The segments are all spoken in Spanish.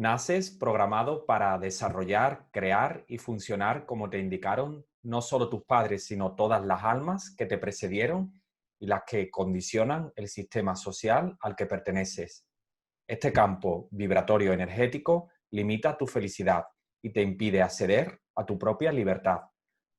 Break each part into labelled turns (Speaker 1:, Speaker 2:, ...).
Speaker 1: Naces programado para desarrollar, crear y funcionar como te indicaron no solo tus padres, sino todas las almas que te precedieron y las que condicionan el sistema social al que perteneces. Este campo vibratorio energético limita tu felicidad y te impide acceder a tu propia libertad.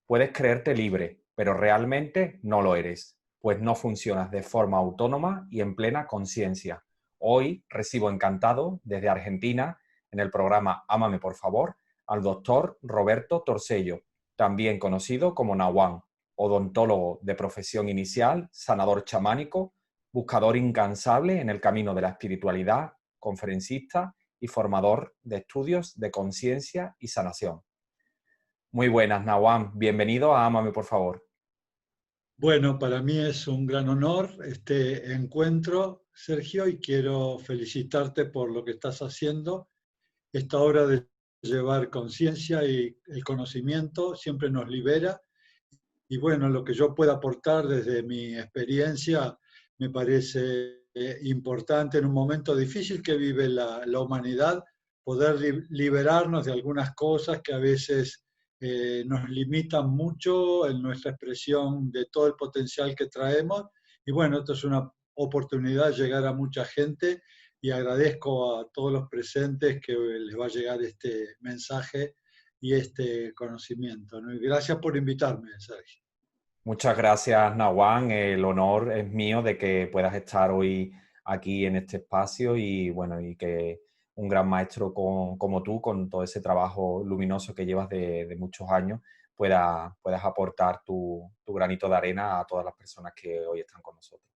Speaker 1: Puedes creerte libre, pero realmente no lo eres, pues no funcionas de forma autónoma y en plena conciencia. Hoy recibo encantado desde Argentina, en el programa Ámame por favor, al doctor Roberto Torcello, también conocido como Nahuán, odontólogo de profesión inicial, sanador chamánico, buscador incansable en el camino de la espiritualidad, conferencista y formador de estudios de conciencia y sanación. Muy buenas, Nahuán. Bienvenido a Ámame, por favor.
Speaker 2: Bueno, para mí es un gran honor este encuentro, Sergio, y quiero felicitarte por lo que estás haciendo. Esta hora de llevar conciencia y el conocimiento siempre nos libera. Y bueno, lo que yo pueda aportar desde mi experiencia me parece importante en un momento difícil que vive la humanidad, poder liberarnos de algunas cosas que a veces nos limitan mucho en nuestra expresión de todo el potencial que traemos. Y bueno, esto es una oportunidad de llegar a mucha gente y agradezco a todos los presentes que les va a llegar este mensaje y este conocimiento, ¿no? Y gracias por invitarme, Sergio.
Speaker 1: Muchas gracias, Nahuán. El honor es mío de que puedas estar hoy aquí en este espacio y bueno, y que un gran maestro como tú, con todo ese trabajo luminoso que llevas de muchos años, puedas aportar tu granito de arena a todas las personas que hoy están con nosotros.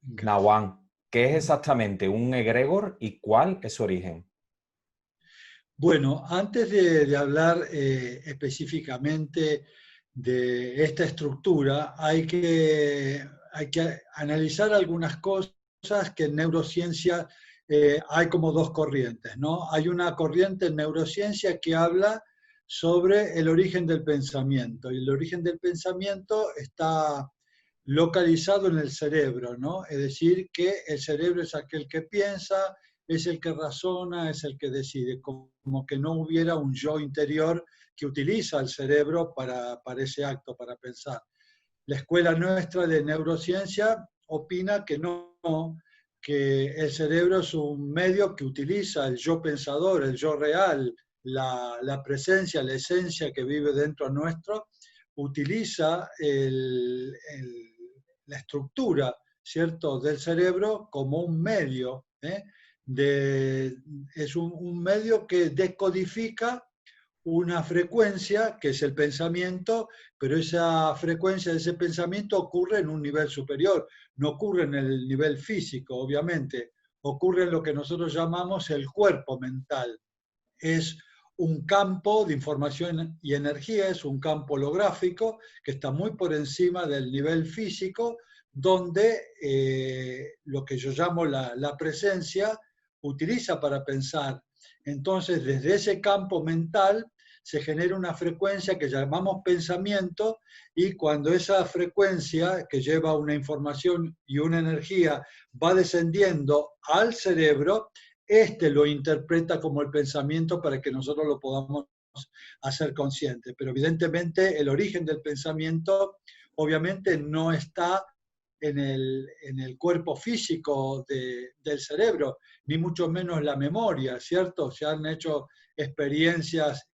Speaker 2: Gracias.
Speaker 1: Nahuán, ¿qué es exactamente un egregor y cuál es su origen?
Speaker 2: Bueno, antes de hablar específicamente de esta estructura, hay que analizar algunas cosas que en neurociencia hay como dos corrientes, ¿no? Hay una corriente en neurociencia que habla sobre el origen del pensamiento, y el origen del pensamiento está localizado en el cerebro, ¿no? Es decir, que el cerebro es aquel que piensa, es el que razona, es el que decide, como que no hubiera un yo interior que utiliza el cerebro para ese acto, para pensar. La escuela nuestra de neurociencia opina que no, que el cerebro es un medio que utiliza el yo pensador, el yo real, la presencia, la esencia que vive dentro nuestro, utiliza la estructura, ¿cierto?, del cerebro como un medio, es un medio que descodifica una frecuencia, que es el pensamiento, pero esa frecuencia de ese pensamiento ocurre en un nivel superior, no ocurre en el nivel físico, obviamente, ocurre en lo que nosotros llamamos el cuerpo mental. Es un campo de información y energía, es un campo holográfico que está muy por encima del nivel físico, donde lo que yo llamo la presencia utiliza para pensar. Entonces, desde ese campo mental se genera una frecuencia que llamamos pensamiento, y cuando esa frecuencia, que lleva una información y una energía, va descendiendo al cerebro, este lo interpreta como el pensamiento para que nosotros lo podamos hacer consciente. Pero evidentemente el origen del pensamiento obviamente no está en el cuerpo físico del cerebro, ni mucho menos la memoria, ¿cierto? Se han hecho experiencias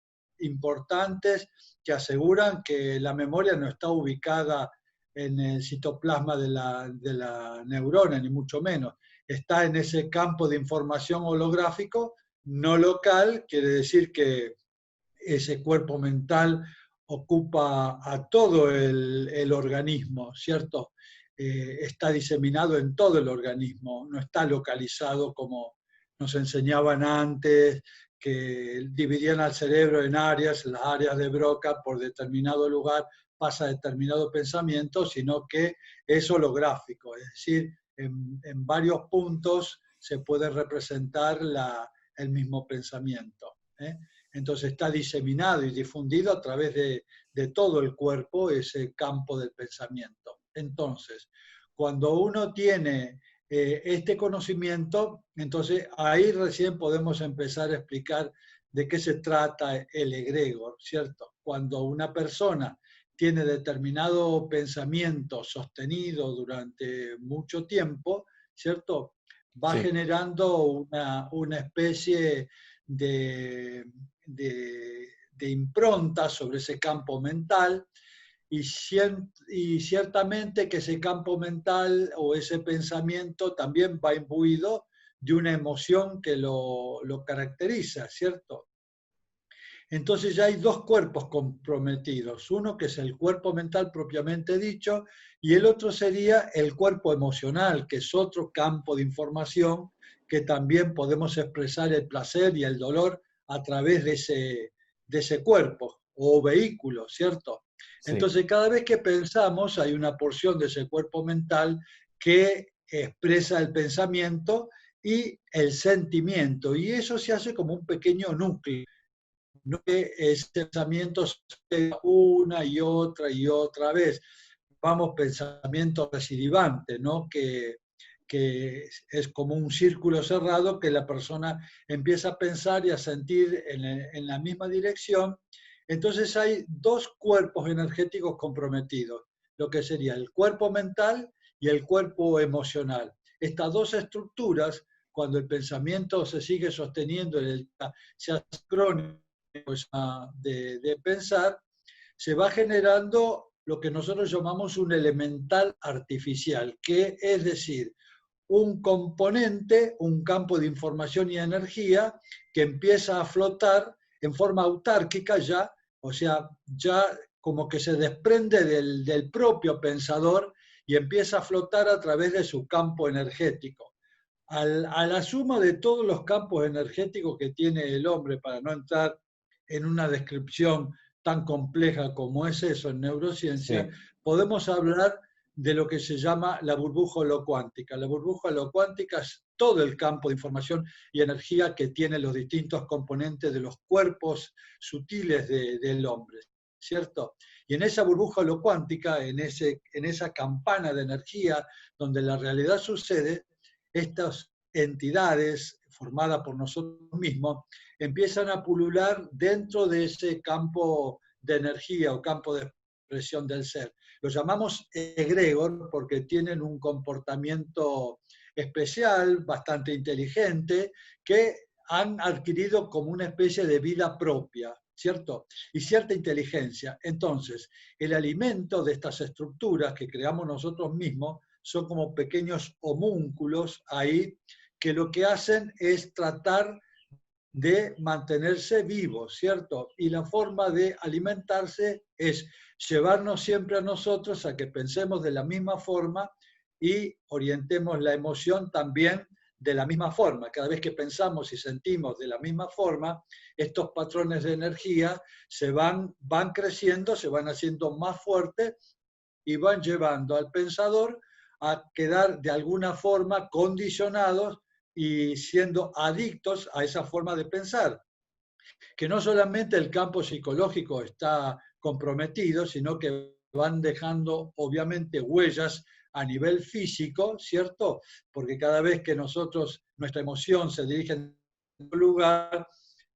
Speaker 2: importantes que aseguran que la memoria no está ubicada en el citoplasma de la neurona, ni mucho menos. Está en ese campo de información holográfico no local, quiere decir que ese cuerpo mental ocupa a todo el organismo, ¿cierto? Está diseminado en todo el organismo, no está localizado como nos enseñaban antes, que dividían al cerebro en áreas, las áreas de Broca, por determinado lugar pasa determinado pensamiento, sino que es holográfico, es decir, en varios puntos se puede representar el mismo pensamiento, ¿eh? Entonces está diseminado y difundido a través de todo el cuerpo ese campo del pensamiento. Entonces, cuando uno tiene este conocimiento, entonces ahí recién podemos empezar a explicar de qué se trata el egregor, ¿cierto? Cuando una persona tiene determinado pensamiento sostenido durante mucho tiempo, ¿cierto? Va
Speaker 1: Sí,
Speaker 2: generando una especie de, de impronta sobre ese campo mental y ciertamente que ese campo mental o ese pensamiento también va imbuido de una emoción que lo caracteriza, ¿cierto? Entonces ya hay dos cuerpos comprometidos, uno que es el cuerpo mental propiamente dicho y el otro sería el cuerpo emocional, que es otro campo de información que también podemos expresar el placer y el dolor a través de ese cuerpo o vehículo, ¿cierto?
Speaker 1: sí,
Speaker 2: Entonces cada vez que pensamos hay una porción de ese cuerpo mental que expresa el pensamiento y el sentimiento y eso se hace como un pequeño núcleo, no que ese pensamiento se una y otra vez. Vamos, pensamiento recidivante, ¿no? Que es como un círculo cerrado que la persona empieza a pensar y a sentir en la misma dirección. Entonces hay dos cuerpos energéticos comprometidos, lo que sería el cuerpo mental y el cuerpo emocional. Estas dos estructuras, cuando el pensamiento se sigue sosteniendo, se hace crónico de pensar, se va generando lo que nosotros llamamos un elemental artificial, que es decir, un componente, un campo de información y energía que empieza a flotar en forma autárquica ya, o sea, ya como que se desprende del propio pensador y empieza a flotar a través de su campo energético. A la suma de todos los campos energéticos que tiene el hombre, para no entrar en una descripción tan compleja como es eso en neurociencia,
Speaker 1: sí,
Speaker 2: podemos hablar de lo que se llama la burbuja holocuántica. La burbuja holocuántica es todo el campo de información y energía que tienen los distintos componentes de los cuerpos sutiles del hombre, ¿cierto? Y en esa burbuja holocuántica, en esa campana de energía donde la realidad sucede, estas entidades formadas por nosotros mismos empiezan a pulular dentro de ese campo de energía o campo de expresión del ser. Los llamamos egregor porque tienen un comportamiento especial, bastante inteligente, que han adquirido como una especie de vida propia, ¿cierto? Y cierta inteligencia. Entonces, el alimento de estas estructuras que creamos nosotros mismos son como pequeños homúnculos ahí que lo que hacen es tratar de mantenerse vivos, ¿cierto? Y la forma de alimentarse es llevarnos siempre a nosotros a que pensemos de la misma forma y orientemos la emoción también de la misma forma. Cada vez que pensamos y sentimos de la misma forma, estos patrones de energía van creciendo, se van haciendo más fuertes y van llevando al pensador a quedar de alguna forma condicionados y siendo adictos a esa forma de pensar, que no solamente el campo psicológico está comprometido, sino que van dejando obviamente huellas a nivel físico, ¿cierto? Porque cada vez que nuestra emoción se dirige en un lugar,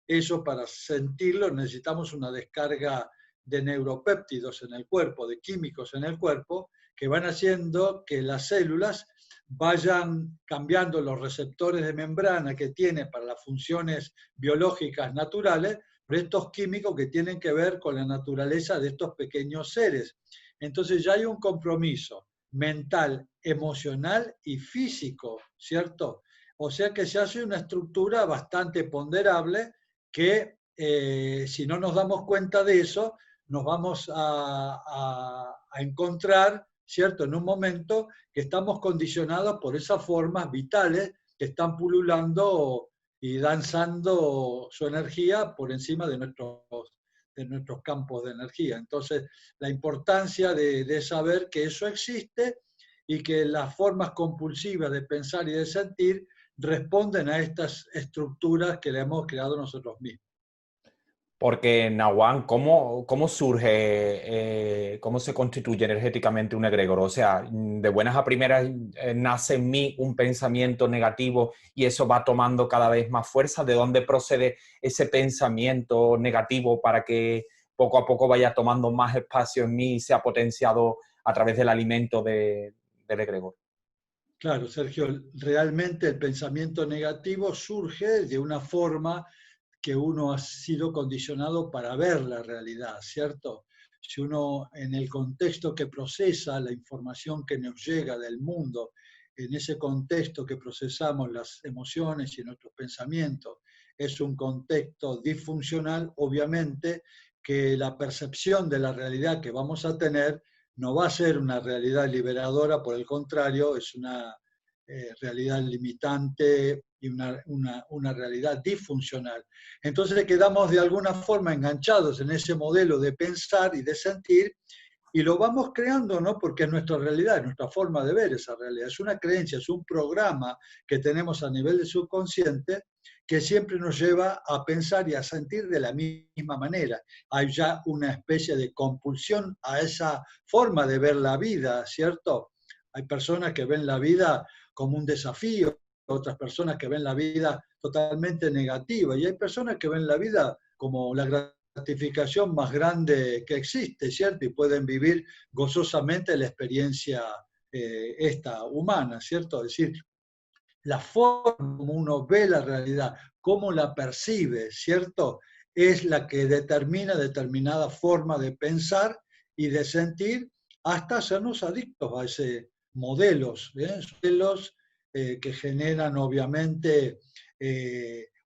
Speaker 2: eso para sentirlo necesitamos una descarga de neuropéptidos en el cuerpo, de químicos en el cuerpo, que van haciendo que las células vayan cambiando los receptores de membrana que tiene para las funciones biológicas naturales, pero estos químicos que tienen que ver con la naturaleza de estos pequeños seres. Entonces ya hay un compromiso mental, emocional y físico, ¿cierto? O sea que se hace una estructura bastante ponderable que si no nos damos cuenta de eso, nos vamos a encontrar, ¿cierto? En un momento que estamos condicionados por esas formas vitales que están pululando y danzando su energía por encima de nuestros campos de energía. Entonces, la importancia de saber que eso existe y que las formas compulsivas de pensar y de sentir responden a estas estructuras que le hemos creado nosotros mismos.
Speaker 1: Porque, Nahuan, ¿cómo surge, cómo se constituye energéticamente un egregor? O sea, de buenas a primeras nace en mí un pensamiento negativo y eso va tomando cada vez más fuerza. ¿De dónde procede ese pensamiento negativo para que poco a poco vaya tomando más espacio en mí y sea potenciado a través del alimento del egregor?
Speaker 2: Claro, Sergio, realmente el pensamiento negativo surge de una forma que uno ha sido condicionado para ver la realidad, ¿cierto? Si uno en el contexto que procesa la información que nos llega del mundo, en ese contexto que procesamos las emociones y nuestros pensamientos, es un contexto disfuncional, obviamente que la percepción de la realidad que vamos a tener no va a ser una realidad liberadora, por el contrario, es una realidad limitante y una realidad disfuncional. Entonces quedamos de alguna forma enganchados en ese modelo de pensar y de sentir y lo vamos creando, ¿no? Porque es nuestra realidad, es nuestra forma de ver esa realidad. Es una creencia, es un programa que tenemos a nivel de subconsciente que siempre nos lleva a pensar y a sentir de la misma manera. Hay ya una especie de compulsión a esa forma de ver la vida, ¿cierto? Hay personas que ven la vida como un desafío, otras personas que ven la vida totalmente negativa y hay personas que ven la vida como la gratificación más grande que existe, ¿cierto? Y pueden vivir gozosamente la experiencia esta humana, ¿cierto? Es decir, la forma como uno ve la realidad, cómo la percibe, ¿cierto? Es la que determina determinada forma de pensar y de sentir hasta hacernos adictos a ese modelos, modelos que generan obviamente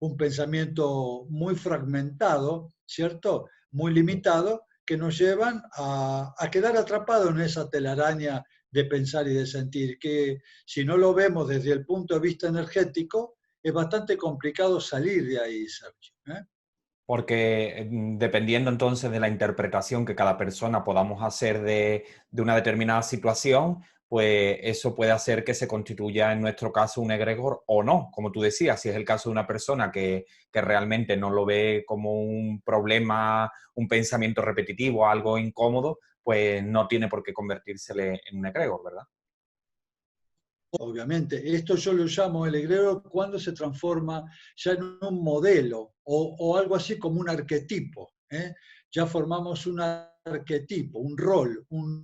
Speaker 2: un pensamiento muy fragmentado, ¿cierto? Muy limitado, que nos llevan a quedar atrapados en esa telaraña de pensar y de sentir, que si no lo vemos desde el punto de vista energético, es bastante complicado salir de ahí, Sergio.
Speaker 1: Porque dependiendo entonces de la interpretación que cada persona podamos hacer de una determinada situación, pues eso puede hacer que se constituya en nuestro caso un egregor o no. Como tú decías, si es el caso de una persona que realmente no lo ve como un problema, un pensamiento repetitivo, algo incómodo, pues no tiene por qué convertírsele en un egregor, ¿verdad?
Speaker 2: Obviamente, esto yo lo llamo el egregor cuando se transforma ya en un modelo o algo así como un arquetipo. Ya formamos un arquetipo, un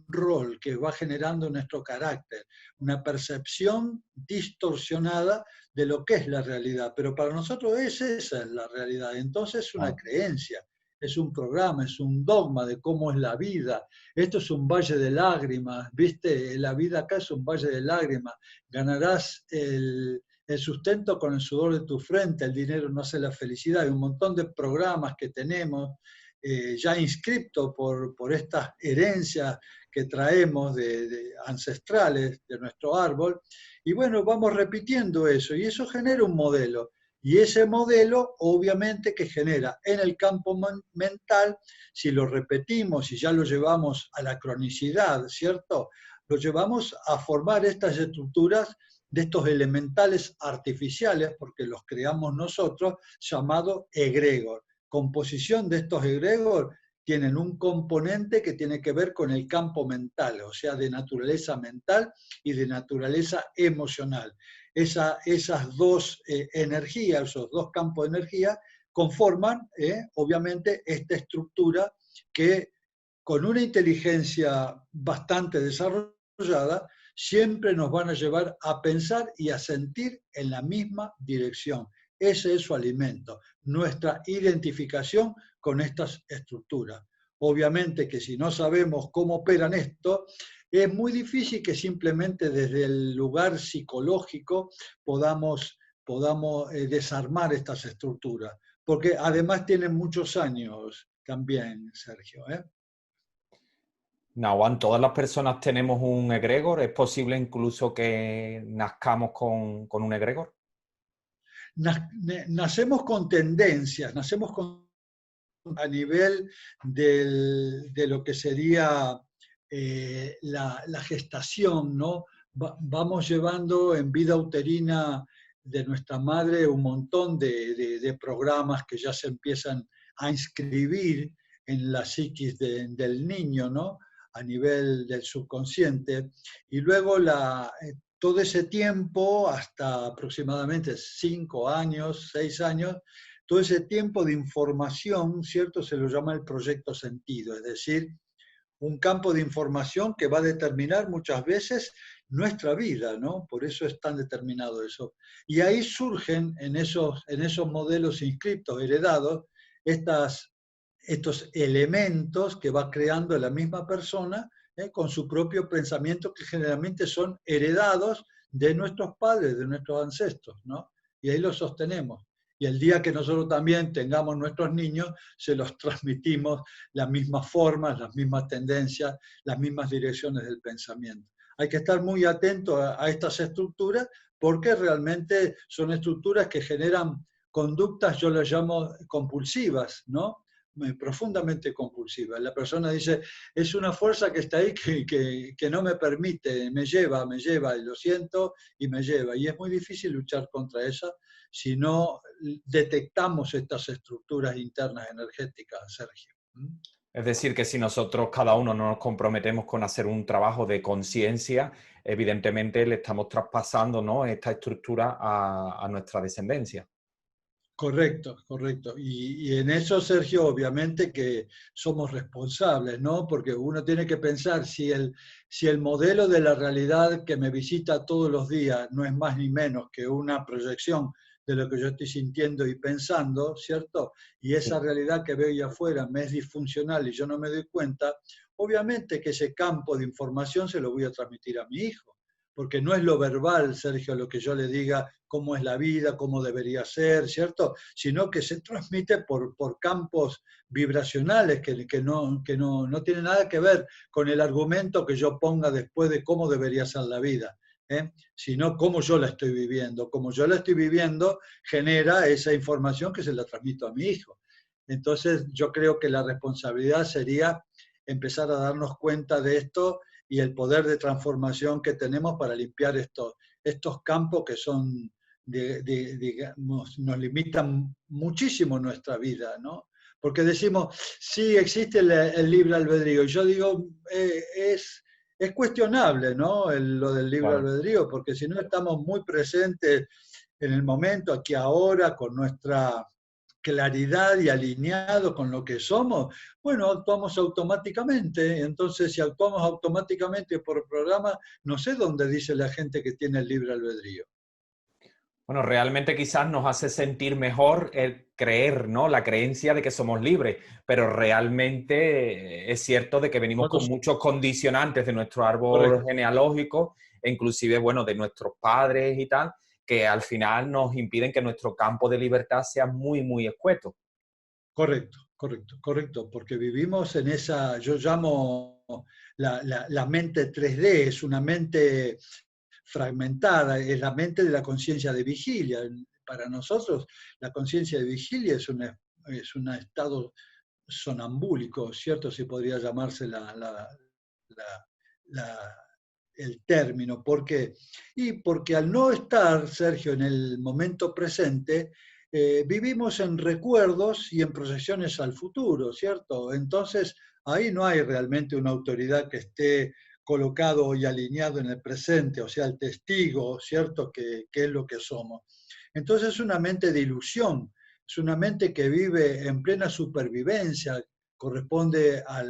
Speaker 2: rol que va generando nuestro carácter, una percepción distorsionada de lo que es la realidad. Pero para nosotros esa es la realidad. Entonces es una
Speaker 1: Ah.
Speaker 2: creencia, es un programa, es un dogma de cómo es la vida. Esto es un valle de lágrimas, ¿viste? La vida acá es un valle de lágrimas. Ganarás el sustento con el sudor de tu frente, el dinero no hace la felicidad. Hay un montón de programas que tenemos ya inscriptos por estas herencias que traemos de ancestrales de nuestro árbol. Y bueno, vamos repitiendo eso y eso genera un modelo. Y ese modelo, obviamente, que genera en el campo mental, si lo repetimos y ya lo llevamos a la cronicidad, ¿cierto? Lo llevamos a formar estas estructuras de estos elementales artificiales, porque los creamos nosotros, llamado egregor. Composición de estos egregor tienen un componente que tiene que ver con el campo mental, o sea, de naturaleza mental y de naturaleza emocional. Esas dos energías, esos dos campos de energía, conforman, obviamente, esta estructura que con una inteligencia bastante desarrollada, siempre nos van a llevar a pensar y a sentir en la misma dirección. Ese es su alimento, nuestra identificación con estas estructuras. Obviamente que si no sabemos cómo operan esto, es muy difícil que simplemente desde el lugar psicológico podamos desarmar estas estructuras, porque además tienen muchos años también, Sergio.
Speaker 1: Nahuan, todas las personas tenemos un egregor. ¿Es posible incluso que nazcamos con un egregor?
Speaker 2: Nacemos con tendencias, nacemos con, a nivel de lo que sería la gestación, ¿no? Vamos llevando en vida uterina de nuestra madre un montón de programas que ya se empiezan a inscribir en la psiquis del niño, ¿no? A nivel del subconsciente. Y luego todo ese tiempo, hasta aproximadamente 5 años, 6 años, todo ese tiempo de información, ¿cierto? Se lo llama el proyecto sentido, es decir, un campo de información que va a determinar muchas veces nuestra vida, ¿no? Por eso es tan determinado eso. Y ahí surgen en esos modelos inscriptos, heredados, estos elementos que va creando la misma persona con su propio pensamiento, que generalmente son heredados de nuestros padres, de nuestros ancestros, ¿no? Y ahí los sostenemos. Y el día que nosotros también tengamos nuestros niños, se los transmitimos las mismas formas, las mismas tendencias, las mismas direcciones del pensamiento. Hay que estar muy atento a estas estructuras porque realmente son estructuras que generan conductas, yo las llamo compulsivas, ¿no? Profundamente compulsivas. La persona dice, es una fuerza que está ahí que no me permite, me lleva, y lo siento y me lleva. Y es muy difícil luchar contra esa si no detectamos estas estructuras internas energéticas, Sergio.
Speaker 1: Es decir, que si nosotros cada uno no nos comprometemos con hacer un trabajo de conciencia, evidentemente le estamos traspasando, ¿no?, esta estructura a nuestra descendencia.
Speaker 2: Correcto, correcto. Y en eso, Sergio, obviamente que somos responsables, ¿no? Porque uno tiene que pensar si el modelo de la realidad que me visita todos los días no es más ni menos que una proyección de lo que yo estoy sintiendo y pensando, ¿cierto? Y esa
Speaker 1: Sí.
Speaker 2: realidad que veo ahí afuera me es disfuncional y yo no me doy cuenta, obviamente que ese campo de información se lo voy a transmitir a mi hijo. Porque no es lo verbal, Sergio, lo que yo le diga cómo es la vida, cómo debería ser, ¿cierto? Sino que se transmite por campos vibracionales que no tienen nada que ver con el argumento que yo ponga después de cómo debería ser la vida, sino cómo yo la estoy viviendo. Como yo la estoy viviendo, genera esa información que se la transmito a mi hijo. Entonces, yo creo que la responsabilidad sería empezar a darnos cuenta de esto y el poder de transformación que tenemos para limpiar estos campos que son, digamos, nos limitan muchísimo nuestra vida, ¿no? Porque decimos, sí, existe el libre albedrío. Y yo digo, es cuestionable, ¿no? Lo del libre
Speaker 1: Claro.
Speaker 2: albedrío, porque si no estamos muy presentes en el momento, aquí ahora, con nuestra claridad y alineado con lo que somos, bueno, actuamos automáticamente. Entonces, si actuamos automáticamente por programa, no sé dónde dice la gente que tiene el libre albedrío.
Speaker 1: Bueno, realmente quizás nos hace sentir mejor el creer, ¿no?, la creencia de que somos libres, pero realmente es cierto de que venimos
Speaker 2: No lo
Speaker 1: con
Speaker 2: sé.
Speaker 1: muchos condicionantes de nuestro árbol
Speaker 2: Correcto,
Speaker 1: genealógico e inclusive, bueno, de nuestros padres y tal, que al final nos impiden que nuestro campo de libertad sea muy, muy escueto.
Speaker 2: correcto, correcto, correcto, porque vivimos en esa, yo llamo la mente 3D, es una mente fragmentada, es la mente de la conciencia de vigilia. Para nosotros, la conciencia de vigilia es un estado sonambúlico, ¿cierto? Si podría llamarse la- la- el término. ¿Por qué? Y porque al no estar, Sergio, en el momento presente, vivimos en recuerdos y en proyecciones al futuro, ¿cierto? Entonces, ahí no hay realmente una autoridad que esté colocado y alineado en el presente, o sea, el testigo, ¿cierto? Que es lo que somos. Entonces es una mente de ilusión, es una mente que vive en plena supervivencia, corresponde a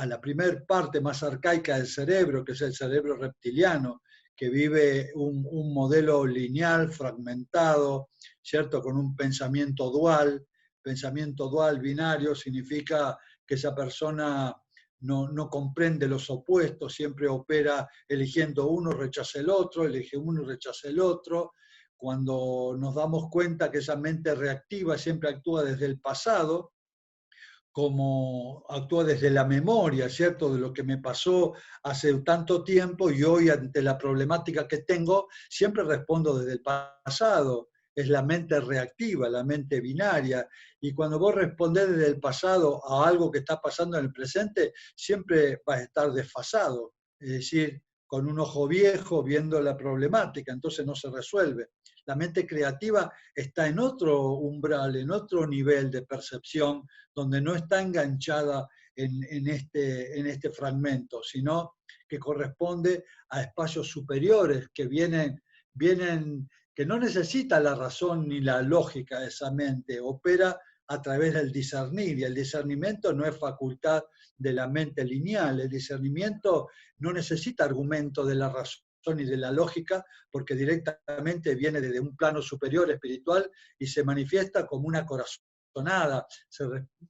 Speaker 2: la primer parte más arcaica del cerebro, que es el cerebro reptiliano, que vive un modelo lineal, fragmentado, ¿cierto? Con un pensamiento dual. Pensamiento dual, binario, significa que esa persona no comprende los opuestos, siempre opera eligiendo uno, rechaza el otro, elige uno y rechaza el otro. Cuando nos damos cuenta que esa mente reactiva siempre actúa desde el pasado, como actúa desde la memoria, ¿cierto? De lo que me pasó hace tanto tiempo y hoy ante la problemática que tengo, siempre respondo desde el pasado. Es la mente reactiva, la mente binaria. Y cuando vos respondés desde el pasado a algo que está pasando en el presente, siempre vas a estar desfasado. Es decir, con un ojo viejo viendo la problemática, entonces no se resuelve. La mente creativa está en otro umbral, en otro nivel de percepción, donde no está enganchada en este fragmento, sino que corresponde a espacios superiores que vienen, que no necesita la razón ni la lógica de esa mente, opera a través del discernir, y el discernimiento no es facultad de la mente lineal, el discernimiento no necesita argumento de la razón y de la lógica, porque directamente viene desde un plano superior espiritual y se manifiesta como una corazonada,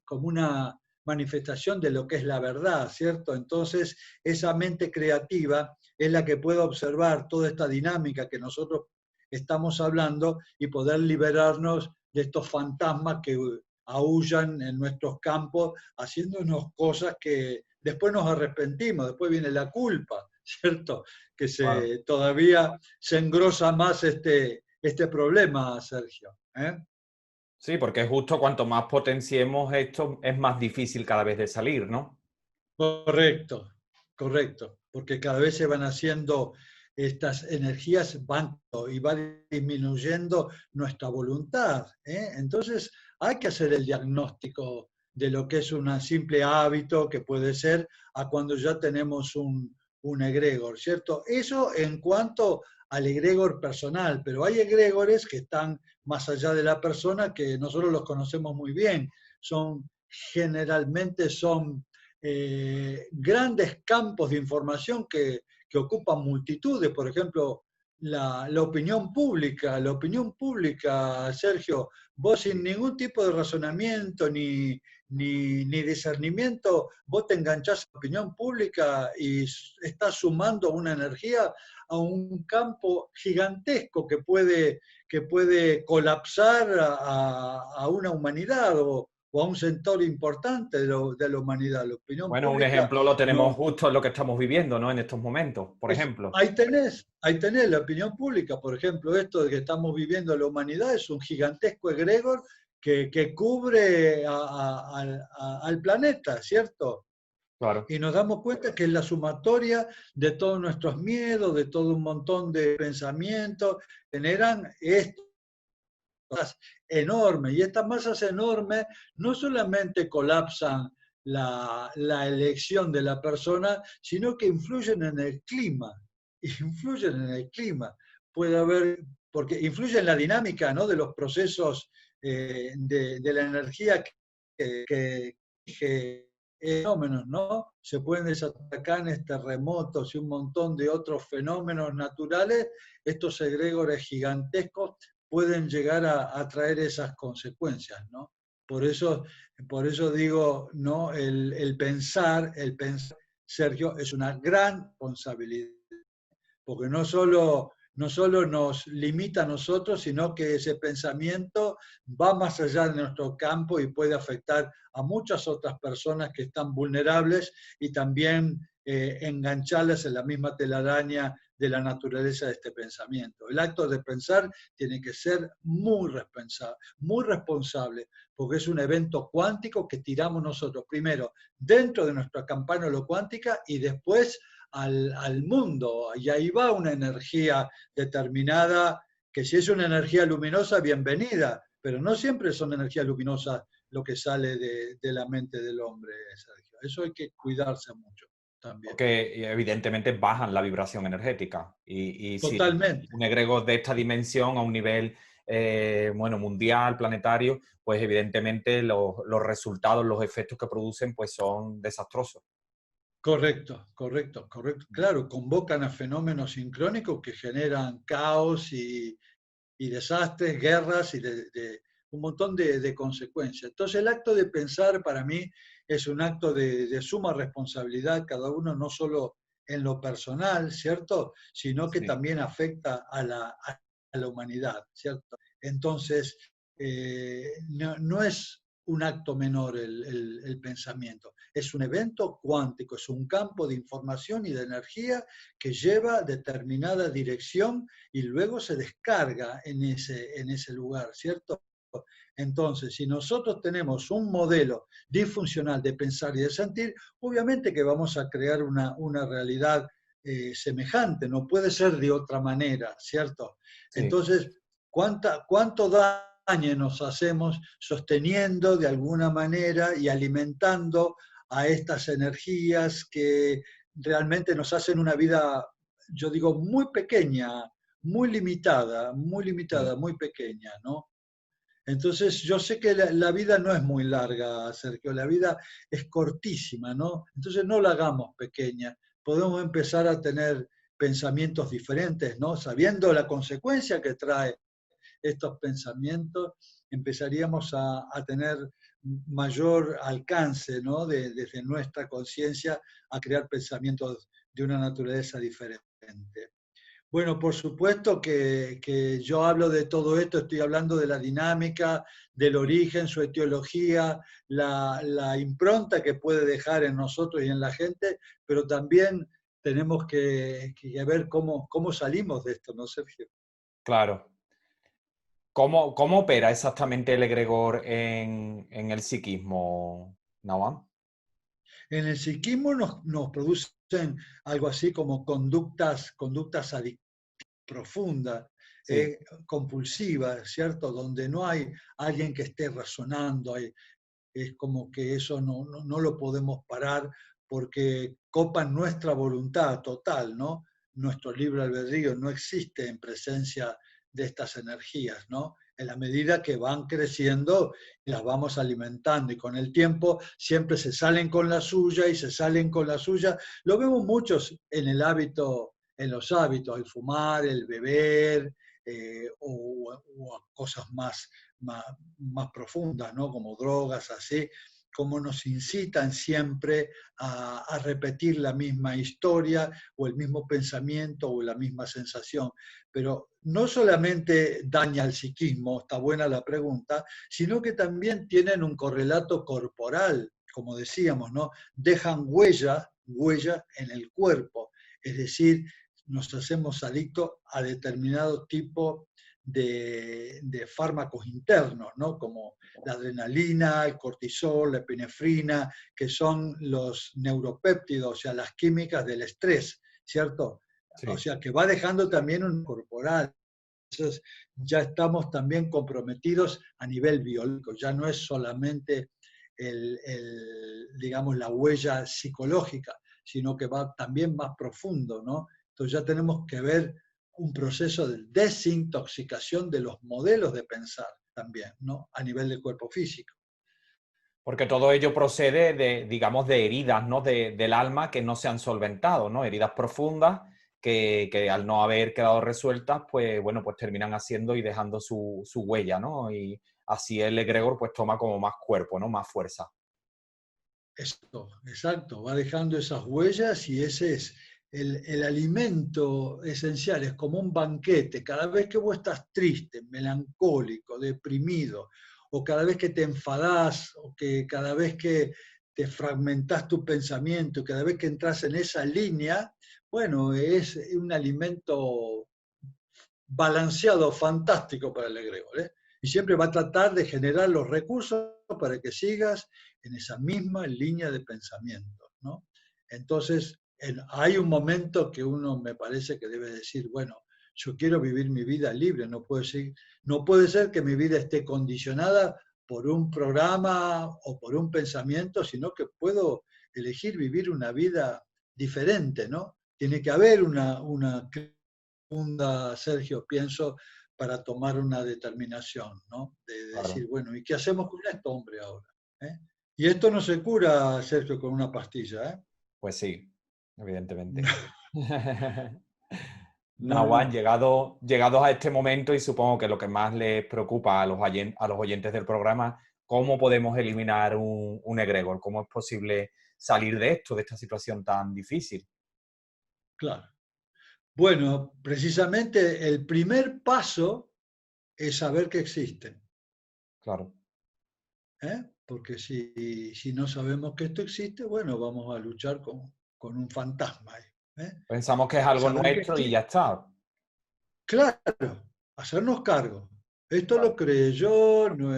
Speaker 2: como una manifestación de lo que es la verdad, ¿cierto? Entonces, esa mente creativa es la que puede observar toda esta dinámica que nosotros estamos hablando y poder liberarnos de estos fantasmas que aúllan en nuestros campos, haciéndonos cosas que después nos arrepentimos, después viene la culpa, ¿cierto? Que
Speaker 1: Claro.
Speaker 2: todavía se engrosa más este problema, Sergio. ¿Eh?
Speaker 1: Sí, porque justo cuanto más potenciemos esto, es más difícil cada vez de salir, ¿no?
Speaker 2: Correcto, correcto, porque cada vez se van haciendo estas energías y va disminuyendo nuestra voluntad. ¿Eh? Entonces hay que hacer el diagnóstico de lo que es un simple hábito que puede ser a cuando ya tenemos un egregor, ¿cierto? Eso en cuanto al egregor personal, pero hay egregores que están más allá de la persona que nosotros los conocemos muy bien. Generalmente son grandes campos de información que ocupan multitudes, por ejemplo, la opinión pública. La opinión pública, Sergio, vos sin ningún tipo de razonamiento ni discernimiento, vos te enganchás a la opinión pública y estás sumando una energía a un campo gigantesco que puede colapsar a una humanidad o a un sector importante de la humanidad. La opinión
Speaker 1: Bueno, un
Speaker 2: pública
Speaker 1: ejemplo lo tenemos
Speaker 2: no.
Speaker 1: justo en lo que estamos viviendo, ¿no? En estos momentos, por ejemplo.
Speaker 2: Ahí tenés la opinión pública, por ejemplo, esto de que estamos viviendo la humanidad es un gigantesco egregor que cubre al planeta, ¿cierto?
Speaker 1: Claro.
Speaker 2: Y nos damos cuenta que es la sumatoria de todos nuestros miedos, de todo un montón de pensamientos, generan esto enormes. Y estas masas enormes no solamente colapsan la elección de la persona, sino que influyen en el clima. Influyen en el clima. Puede haber, porque influyen en la dinámica, ¿no?, de los procesos de la energía que fenómenos, ¿no? Se pueden desatar terremotos y un montón de otros fenómenos naturales. Estos egregores gigantescos pueden llegar a traer esas consecuencias, ¿no? Por eso, por eso digo, ¿no? El pensar, Sergio, es una gran responsabilidad, porque no solo nos limita a nosotros, sino que ese pensamiento va más allá de nuestro campo y puede afectar a muchas otras personas que están vulnerables y también engancharlas en la misma telaraña de la naturaleza de este pensamiento. El acto de pensar tiene que ser muy responsable, porque es un evento cuántico que tiramos nosotros primero dentro de nuestra campana cuántica y después al mundo. Y ahí va una energía determinada, que si es una energía luminosa, bienvenida, pero no siempre son energías luminosas lo que sale de la mente del hombre, Sergio. Eso hay que cuidarse mucho también.
Speaker 1: Porque evidentemente bajan la vibración energética. Y si
Speaker 2: Totalmente.
Speaker 1: un egregor de esta dimensión a un nivel bueno, mundial, planetario, pues evidentemente los resultados, los efectos que producen, pues son desastrosos.
Speaker 2: Correcto, correcto, correcto. Claro, convocan a fenómenos sincrónicos que generan caos y desastres, guerras y un montón de consecuencias. Entonces el acto de pensar para mí es un acto de suma responsabilidad, cada uno no solo en lo personal, ¿cierto? Sino que
Speaker 1: Sí.
Speaker 2: también afecta a la humanidad, ¿cierto? Entonces, no es un acto menor el pensamiento, es un evento cuántico, es un campo de información y de energía que lleva determinada dirección y luego se descarga en ese lugar, ¿cierto? Entonces, si nosotros tenemos un modelo disfuncional de pensar y de sentir, obviamente que vamos a crear una realidad semejante, no puede ser de otra manera, ¿cierto?
Speaker 1: Sí.
Speaker 2: Entonces, ¿Cuánto daño nos hacemos sosteniendo de alguna manera y alimentando a estas energías que realmente nos hacen una vida, yo digo, muy pequeña, muy
Speaker 1: Sí,
Speaker 2: limitada, muy pequeña, ¿no? Entonces, yo sé que la vida no es muy larga, Sergio, la vida es cortísima, ¿no? Entonces, no la hagamos pequeña. Podemos empezar a tener pensamientos diferentes, ¿no? Sabiendo la consecuencia que trae estos pensamientos, empezaríamos a tener mayor alcance, ¿no? Desde nuestra conciencia a crear pensamientos de una naturaleza diferente. Bueno, por supuesto que yo hablo de todo esto, estoy hablando de la dinámica, del origen, su etiología, la impronta que puede dejar en nosotros y en la gente, pero también tenemos que ver cómo salimos de esto, ¿no, Sergio?
Speaker 1: claro. ¿Cómo opera exactamente el egregor en el psiquismo, Nawam?
Speaker 2: En el psiquismo nos producen algo así como conductas adictivas profundas,
Speaker 1: Sí,
Speaker 2: compulsivas, ¿cierto? Donde no hay alguien que esté razonando, es como que eso no lo podemos parar porque copan nuestra voluntad total, ¿no? Nuestro libre albedrío no existe en presencia de estas energías, ¿no? En la medida que van creciendo, las vamos alimentando y con el tiempo siempre se salen con la suya y se salen con la suya. Lo vemos muchos en el hábito, en los hábitos, el fumar, el beber, o cosas más, más profundas, ¿no? Como drogas, así, como nos incitan siempre a repetir la misma historia o el mismo pensamiento o la misma sensación. Pero no solamente daña al psiquismo, está buena la pregunta, sino que también tienen un correlato corporal, como decíamos, ¿no? Dejan huella en el cuerpo, es decir, nos hacemos adictos a determinado tipo de fármacos internos, ¿no? Como la adrenalina, el cortisol, la epinefrina, que son los neuropéptidos, o sea, las químicas del estrés, ¿cierto? O
Speaker 1: sí.
Speaker 2: sea, que va dejando también un corporal. Entonces, ya estamos también comprometidos a nivel biológico, ya no es solamente digamos, la huella psicológica, sino que va también más profundo, ¿no? Entonces ya tenemos que ver un proceso de desintoxicación de los modelos de pensar también, ¿no? A nivel del cuerpo físico.
Speaker 1: Porque todo ello procede de, digamos, de heridas, ¿no? Del alma que no se han solventado, ¿no? Heridas profundas que al no haber quedado resueltas, pues bueno, pues terminan haciendo y dejando su huella, ¿no? Y así el egregor pues toma como más cuerpo, ¿no? Más fuerza.
Speaker 2: Esto, exacto, va dejando esas huellas y ese es el alimento esencial, es como un banquete. Cada vez que vos estás triste, melancólico, deprimido, o cada vez que te enfadás, o que cada vez que te fragmentás tu pensamiento, cada vez que entras en esa línea, bueno, es un alimento balanceado, fantástico para el egregor, ¿eh? Y siempre va a tratar de generar los recursos para que sigas en esa misma línea de pensamiento, ¿no? Entonces, hay un momento que uno me parece que debe decir, bueno, yo quiero vivir mi vida libre, no puede ser que mi vida esté condicionada por un programa o por un pensamiento, sino que puedo elegir vivir una vida diferente, ¿no? Tiene que haber una profunda, Sergio, pienso, para tomar una determinación, ¿no? De
Speaker 1: Claro.
Speaker 2: decir, bueno, ¿y qué hacemos con esto, hombre, ahora? ¿Eh? Y esto no se cura, Sergio, con una pastilla, ¿eh?
Speaker 1: Pues sí, evidentemente.
Speaker 2: No,
Speaker 1: Nawan,
Speaker 2: no.
Speaker 1: llegados a este momento y supongo que lo que más les preocupa a los oyentes del programa, ¿cómo podemos eliminar un egregor? ¿Cómo es posible salir de esto, de esta situación tan difícil?
Speaker 2: Claro. Bueno, precisamente el primer paso es saber que existen,
Speaker 1: Claro.
Speaker 2: ¿eh? Porque si no sabemos que esto existe, bueno, vamos a luchar con un fantasma ahí, ¿eh?
Speaker 1: Pensamos que es algo
Speaker 2: Saber que
Speaker 1: nuestro y
Speaker 2: existe.
Speaker 1: ya está.
Speaker 2: Claro, hacernos cargo. Esto lo
Speaker 1: Claro.
Speaker 2: creé yo, no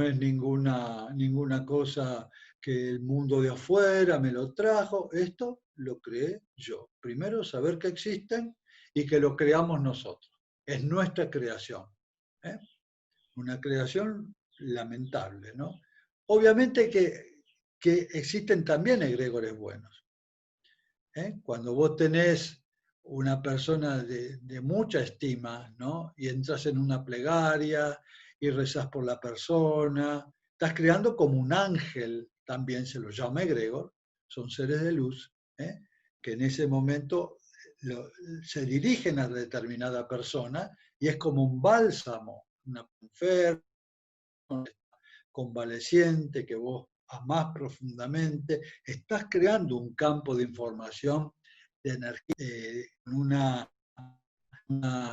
Speaker 2: es ninguna cosa que el mundo de afuera me lo trajo, esto lo creé yo. Primero, saber que existen y que lo creamos nosotros. Es nuestra creación. ¿eh? Una creación lamentable, ¿no? Obviamente que existen también egregores buenos. Cuando vos tenés una persona de mucha estima, ¿no? Y entras en una plegaria y rezás por la persona, estás creando como un ángel, también se lo llama egregor, son seres de luz, que en ese momento se dirigen a determinada persona y es como un bálsamo, una enferma, convaleciente que vos amás profundamente, estás creando un campo de información, de energía, una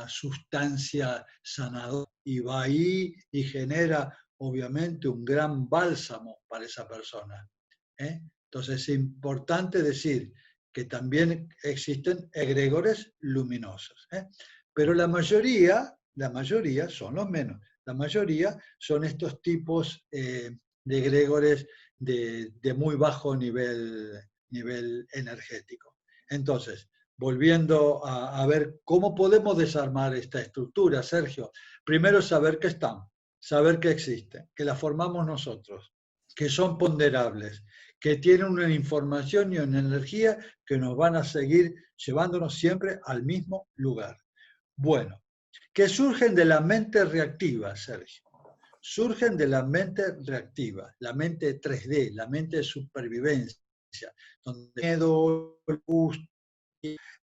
Speaker 2: sustancia sanadora y va ahí y genera obviamente un gran bálsamo para esa persona. Entonces es importante decir que también existen egregores luminosos, pero la mayoría son los menos. La mayoría son estos tipos de egregores de muy bajo nivel energético. Entonces, volviendo a ver cómo podemos desarmar esta estructura, Sergio. Primero, saber que están, saber que existen, que la formamos nosotros, que son ponderables, que tienen una información y una energía que nos van a seguir llevándonos siempre al mismo lugar. Bueno, que surgen de la mente reactiva, Sergio. Surgen de la mente reactiva, la mente 3D, la mente de supervivencia, donde el miedo, el gusto,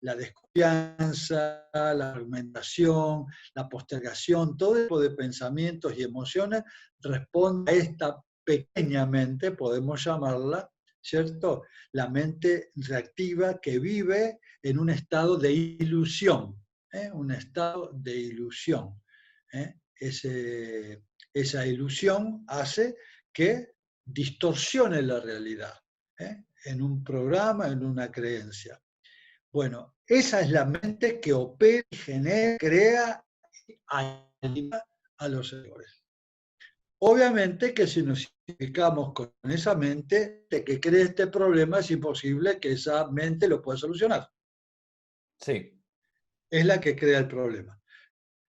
Speaker 2: la desconfianza, la argumentación, la postergación, todo tipo de pensamientos y emociones responde a esta pequeña mente, podemos llamarla, ¿cierto? La mente reactiva que vive en un estado de ilusión, un estado de ilusión. Esa ilusión hace que distorsione la realidad, en un programa, en una creencia. Bueno, esa es la mente que opera, genera, crea y anima a los errores. Obviamente que si nos identificamos con esa mente de que crea este problema, es imposible que esa mente lo pueda solucionar.
Speaker 1: Sí.
Speaker 2: Es la que crea el problema.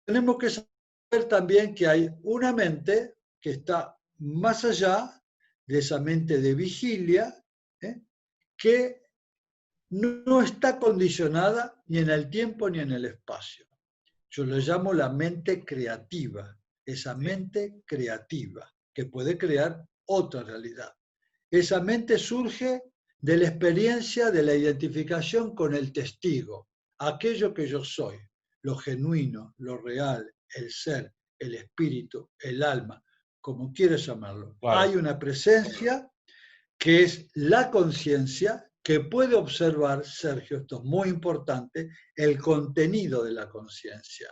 Speaker 2: Tenemos que saber también que hay una mente que está más allá de esa mente de vigilia, que no está condicionada ni en el tiempo ni en el espacio. Yo lo llamo la mente creativa, esa mente creativa que puede crear otra realidad. Esa mente surge de la experiencia de la identificación con el testigo, aquello que yo soy, lo genuino, lo real, el ser, el espíritu, el alma, como quieras llamarlo.
Speaker 1: Claro.
Speaker 2: Hay una presencia que es la conciencia que puede observar, Sergio, esto es muy importante, el contenido de la conciencia.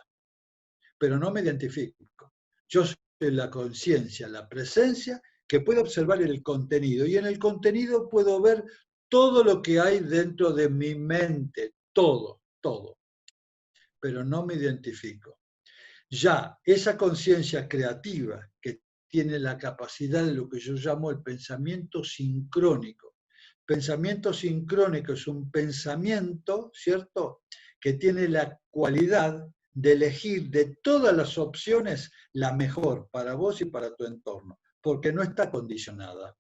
Speaker 2: Pero no me identifico. Yo soy la conciencia, la presencia, que puede observar el contenido. Y en el contenido puedo ver todo lo que hay dentro de mi mente, todo, todo. Pero no me identifico. Ya esa conciencia creativa que tiene la capacidad de lo que yo llamo el pensamiento sincrónico. Pensamiento sincrónico es un pensamiento, ¿cierto?, que tiene la cualidad de elegir de todas las opciones la mejor para vos y para tu entorno, porque no está condicionada.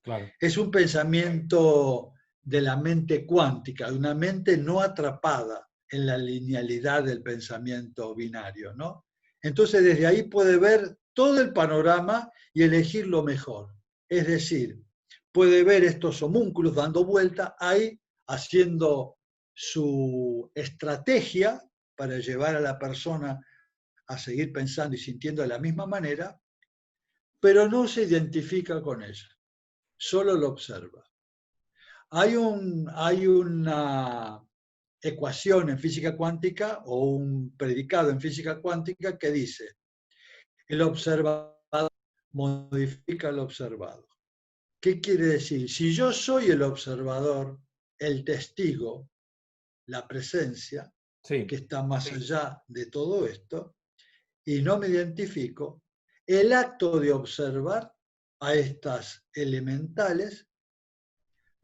Speaker 1: Claro.
Speaker 2: Es un pensamiento de la mente cuántica, de una mente no atrapada en la linealidad del pensamiento binario, ¿no? Entonces desde ahí puede ver todo el panorama y elegir lo mejor. Es decir, puede ver estos homúnculos dando vuelta ahí, haciendo su estrategia para llevar a la persona a seguir pensando y sintiendo de la misma manera, pero no se identifica con ella, solo lo observa. Hay una ecuación en física cuántica o un predicado en física cuántica que dice: el observador modifica el observado. ¿Qué quiere decir? Si yo soy el observador, el testigo, la presencia,
Speaker 1: Sí.
Speaker 2: que está más allá de todo esto, y no me identifico, el acto de observar a estas elementales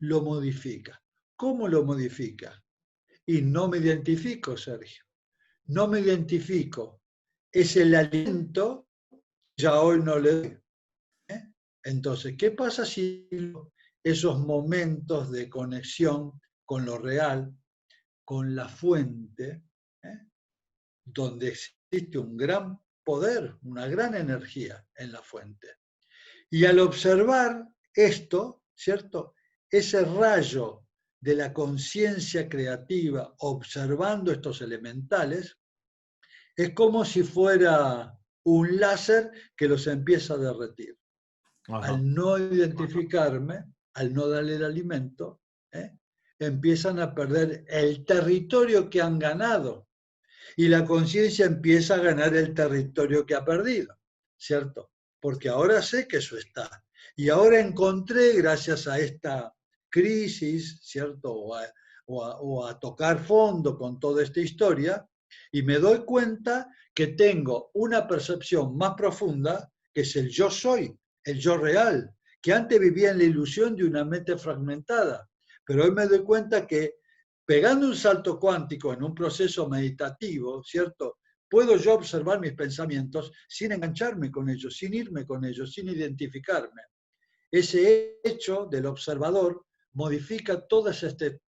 Speaker 2: lo modifica. ¿Cómo lo modifica? Y no me identifico, Sergio. No me identifico es el alimento que ya hoy no le doy. ¿Eh? Entonces, ¿qué pasa si esos momentos de conexión con lo real, con la fuente, ¿eh? donde existe un gran poder, una gran energía en la fuente? Y al observar esto, ¿cierto? Ese rayo de la conciencia creativa observando estos elementales, es como si fuera un láser que los empieza a derretir.
Speaker 1: Ajá.
Speaker 2: Al no identificarme, al no darle el alimento, ¿eh? Empiezan a perder el territorio que han ganado y la conciencia empieza a ganar el territorio que ha perdido, ¿cierto? Porque ahora sé que eso está. Y ahora encontré, gracias a esta crisis, ¿cierto? O a tocar fondo con toda esta historia, y me doy cuenta que tengo una percepción más profunda, que es el yo soy, el yo real, que antes vivía en la ilusión de una mente fragmentada. Pero hoy me doy cuenta que pegando un salto cuántico en un proceso meditativo, ¿cierto? Puedo yo observar mis pensamientos sin engancharme con ellos, sin irme con ellos, sin identificarme. Ese hecho del observador modifica todas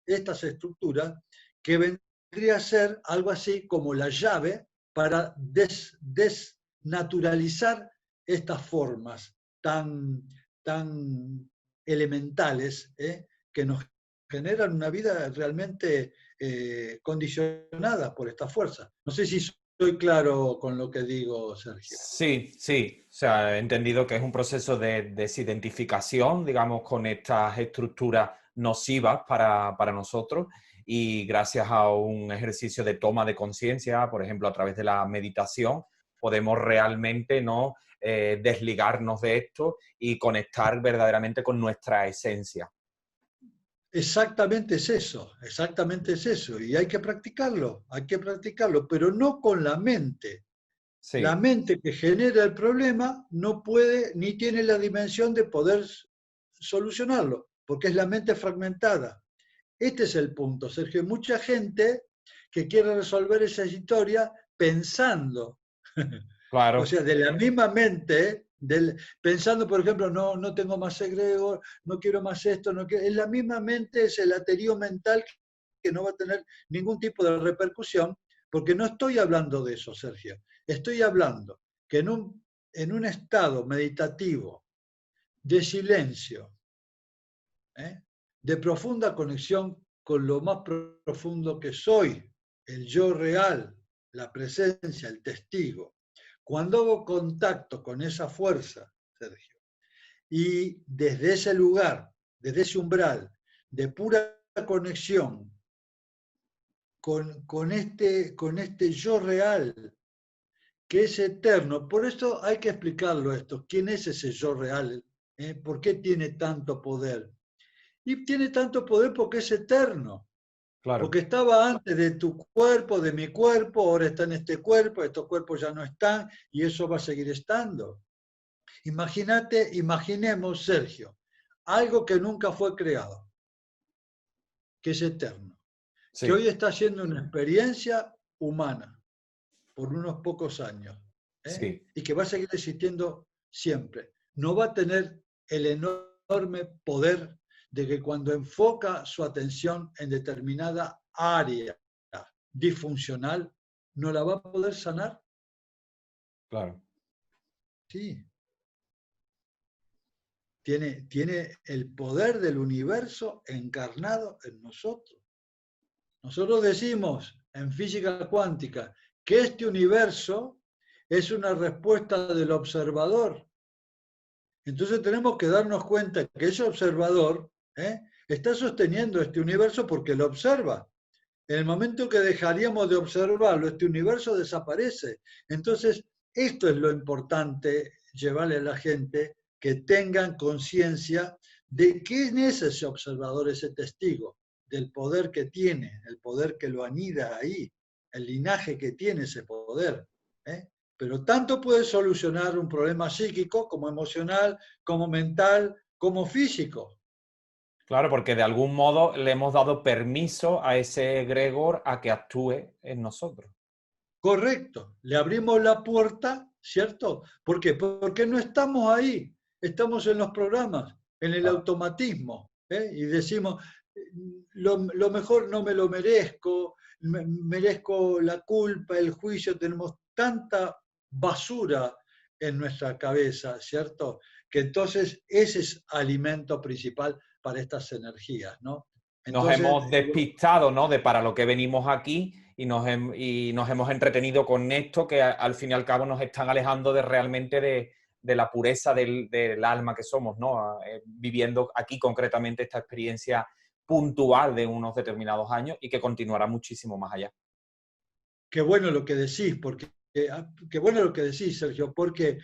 Speaker 2: estas estructuras que vendría a ser algo así como la llave para desnaturalizar estas formas tan elementales, que nos generan una vida realmente condicionada por esta fuerza. No sé si soy claro con lo que digo, Sergio.
Speaker 1: Sí, sí. O sea, he entendido que es un proceso de desidentificación, digamos, con estas estructuras nocivas para nosotros y gracias a un ejercicio de toma de conciencia, por ejemplo, a través de la meditación, podemos realmente no desligarnos de esto y conectar verdaderamente con nuestra esencia.
Speaker 2: Exactamente es eso. Y hay que practicarlo, pero no con la mente. La
Speaker 1: Sí,
Speaker 2: mente que genera el problema no puede ni tiene la dimensión de poder solucionarlo, porque es la mente fragmentada. Este es el punto, Sergio. Hay mucha gente que quiere resolver esa historia pensando, o
Speaker 1: claro.
Speaker 2: sea, de la misma mente, pensando, por ejemplo, no tengo más egregor, no quiero más esto, no quiero, en la misma mente es el aterío mental que no va a tener ningún tipo de repercusión, porque no estoy hablando de eso, Sergio. Estoy hablando que en un estado meditativo de silencio, ¿eh? De profunda conexión con lo más profundo que soy, el yo real, la presencia, el testigo. Cuando hago contacto con esa fuerza, Sergio, y desde ese lugar, desde ese umbral de pura conexión con este yo real, que es eterno. Por eso hay que explicarlo esto. ¿Quién es ese yo real? ¿Por qué tiene tanto poder? Y tiene tanto poder porque es eterno.
Speaker 1: Claro.
Speaker 2: Porque estaba antes de tu cuerpo, de mi cuerpo, ahora está en este cuerpo, estos cuerpos ya no están y eso va a seguir estando. Imaginemos, Sergio, algo que nunca fue creado, que es eterno, que
Speaker 1: Sí,
Speaker 2: hoy está siendo una experiencia humana por unos pocos años,
Speaker 1: sí.
Speaker 2: y que va a seguir existiendo siempre. No va a tener el enorme poder de que cuando enfoca su atención en determinada área disfuncional, no la va a poder sanar.
Speaker 1: Claro.
Speaker 2: Sí, tiene el poder del universo encarnado en nosotros. Nosotros decimos en física cuántica que este universo es una respuesta del observador. Entonces tenemos que darnos cuenta que ese observador está sosteniendo este universo porque lo observa. En el momento que dejaríamos de observarlo, este universo desaparece. Entonces, esto es lo importante, llevarle a la gente que tengan conciencia de quién es ese observador, ese testigo, del poder que tiene, el poder que lo anida ahí, el linaje que tiene ese poder. ¿eh? Pero tanto puede solucionar un problema psíquico como emocional, como mental, como físico.
Speaker 1: Claro, porque de algún modo le hemos dado permiso a ese egregor a que actúe en nosotros.
Speaker 2: Correcto, le abrimos la puerta, ¿cierto? ¿Por qué? Porque no estamos ahí, estamos en los programas, en el
Speaker 1: Claro.
Speaker 2: automatismo, ¿eh? Y decimos, lo mejor no me lo merezco, merezco la culpa, el juicio, tenemos tanta basura en nuestra cabeza, ¿cierto? Que entonces ese es alimento principal para estas energías, ¿no?
Speaker 1: Nos
Speaker 2: Entonces,
Speaker 1: hemos despistado, ¿no? De para lo que venimos aquí y nos hemos entretenido con esto que al fin y al cabo nos están alejando de realmente de la pureza del alma que somos, ¿no? Viviendo aquí concretamente esta experiencia puntual de unos determinados años y que continuará muchísimo más allá.
Speaker 2: qué bueno lo que decís, porque qué bueno lo que decís, Sergio, porque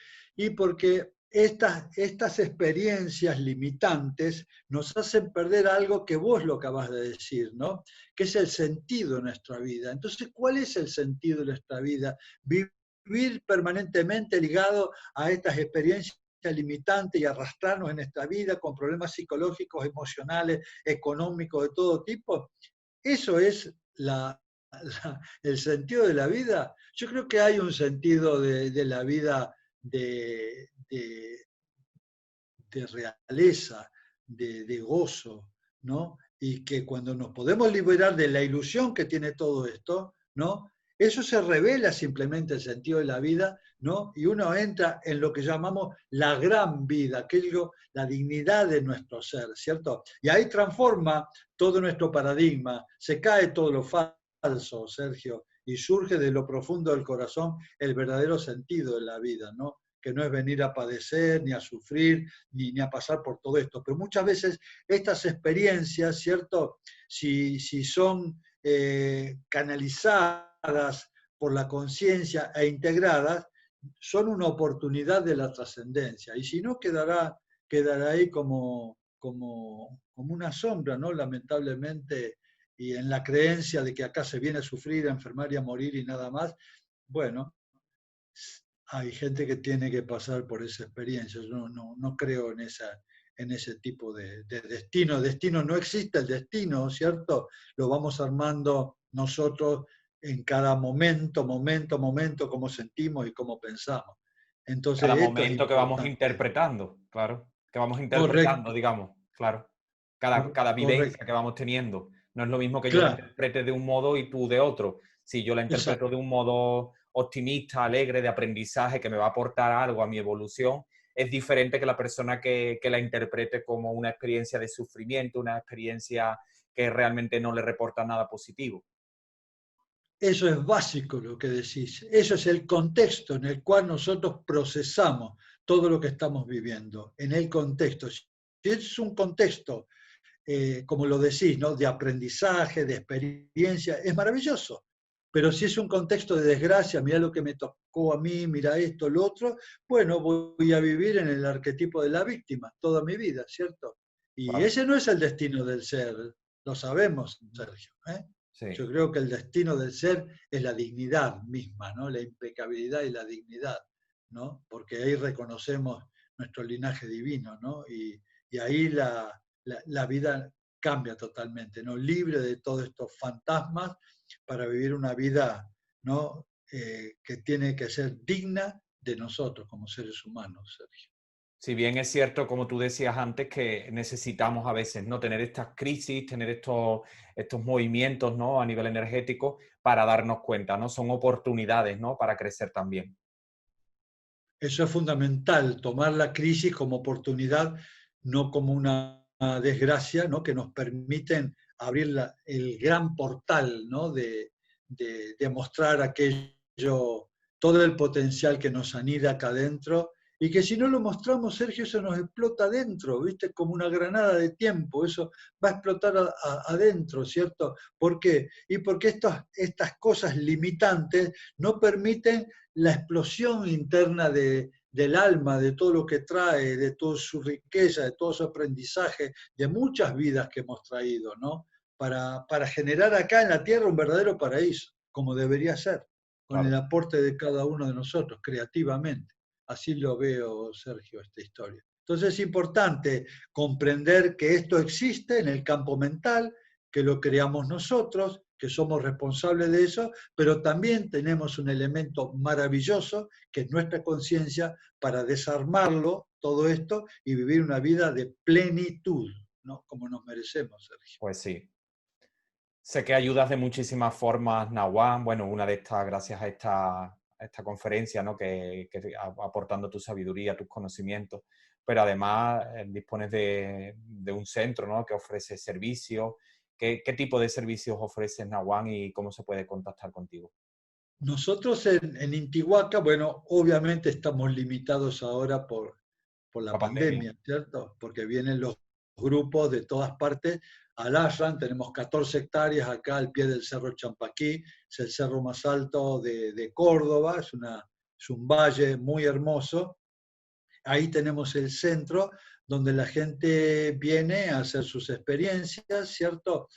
Speaker 2: estas experiencias limitantes nos hacen perder algo que vos lo acabas de decir, ¿no? Que es el sentido de nuestra vida. Entonces, ¿cuál es el sentido de nuestra vida? Vivir permanentemente ligado a estas experiencias limitantes y arrastrarnos en esta vida con problemas psicológicos, emocionales, económicos de todo tipo. Eso es el sentido de la vida. Yo creo que hay un sentido de la vida de realeza, de gozo, ¿no? Y que cuando nos podemos liberar de la ilusión que tiene todo esto, ¿no? Eso se revela simplemente el sentido de la vida, ¿no? Y uno entra en lo que llamamos la gran vida, aquello, la dignidad de nuestro ser, ¿cierto? Y ahí transforma todo nuestro paradigma, se cae todo lo falso, Sergio, y surge de lo profundo del corazón el verdadero sentido de la vida, ¿no? Que no es venir a padecer, ni a sufrir, ni a pasar por todo esto. Pero muchas veces estas experiencias, ¿cierto? Si son canalizadas por la conciencia e integradas, son una oportunidad de la trascendencia. Y si no, quedará ahí como una sombra, ¿no? Lamentablemente, y en la creencia de que acá se viene a sufrir, a enfermar y a morir y nada más, bueno, hay gente que tiene que pasar por esa experiencia. Yo no creo en ese tipo de destino. Destino no existe el destino, ¿cierto? Lo vamos armando nosotros en cada momento, cómo sentimos y cómo pensamos. Entonces,
Speaker 1: Cada
Speaker 2: esto es
Speaker 1: momento que vamos
Speaker 2: importante.
Speaker 1: interpretando, claro, que vamos interpretando,
Speaker 2: Correcto,
Speaker 1: digamos, claro. Cada vivencia
Speaker 2: correcto.
Speaker 1: que vamos teniendo. No es lo mismo que yo la
Speaker 2: Claro,
Speaker 1: interprete de un modo y tú de otro. Si yo la interpreto
Speaker 2: exacto.
Speaker 1: de un modo optimista, alegre, de aprendizaje, que me va a aportar algo a mi evolución, es diferente que la persona que la interprete como una experiencia de sufrimiento, una experiencia que realmente no le reporta nada positivo.
Speaker 2: Eso es básico lo que decís. Eso es el contexto en el cual nosotros procesamos todo lo que estamos viviendo. En el contexto. Si es un contexto, como lo decís, ¿no? De aprendizaje, de experiencia, es maravilloso. Pero si es un contexto de desgracia, mira lo que me tocó a mí, mira esto, lo otro, bueno, voy a vivir en el arquetipo de la víctima toda mi vida, ¿cierto? Y
Speaker 1: Claro.
Speaker 2: ese no es el destino del ser, lo sabemos, Sergio, ¿eh?
Speaker 1: Sí.
Speaker 2: Yo creo que el destino del ser es la dignidad misma, ¿no? La impecabilidad y la dignidad, ¿no? Porque ahí reconocemos nuestro linaje divino, ¿no? Y ahí la vida cambia totalmente, ¿no? Libre de todos estos fantasmas para vivir una vida, ¿no? Que tiene que ser digna de nosotros como seres humanos, Sergio.
Speaker 1: Si bien es cierto, como tú decías antes, que necesitamos a veces, ¿no? Tener estas crisis, tener estos movimientos, ¿no? A nivel energético para darnos cuenta, ¿no? Son oportunidades, ¿no? Para crecer también.
Speaker 2: Eso es fundamental, tomar la crisis como oportunidad, no como una desgracia, ¿no? Que nos permiten abrir el gran portal, ¿no? De mostrar aquello, todo el potencial que nos anida acá adentro, y que si no lo mostramos, Sergio, eso nos explota adentro, ¿viste? Como una granada de tiempo, eso va a explotar adentro, ¿cierto? ¿Por qué? Y porque estas cosas limitantes no permiten la explosión interna del alma, de todo lo que trae, de toda su riqueza, de todo su aprendizaje, de muchas vidas que hemos traído, ¿no? Para generar acá en la tierra un verdadero paraíso, como debería ser, con el
Speaker 1: Claro.
Speaker 2: aporte de cada uno de nosotros, creativamente. Así lo veo, Sergio, esta historia. Entonces es importante comprender que esto existe en el campo mental, que lo creamos nosotros, que somos responsables de eso, pero también tenemos un elemento maravilloso que es nuestra conciencia para desarmarlo, todo esto, y vivir una vida de plenitud, ¿no? Como nos merecemos, Sergio.
Speaker 1: Pues sí. Sé que ayudas de muchísimas formas, Nahuán. Bueno, una de estas, gracias a esta conferencia, ¿no? Aportando tu sabiduría, tus conocimientos, pero además dispones de un centro, ¿no? Que ofrece servicios. ¿Qué tipo de servicios ofreces, Nahuán, y cómo se puede contactar contigo?
Speaker 2: Nosotros en Intihuaca, bueno, obviamente estamos limitados ahora por la
Speaker 1: La pandemia.
Speaker 2: pandemia, ¿cierto? Porque vienen los grupos de todas partes al ashram, tenemos 14 hectáreas acá al pie del Cerro Champaquí, es el cerro más alto de Córdoba, es un valle muy hermoso. Ahí tenemos el centro donde la gente viene a hacer sus experiencias, ¿cierto?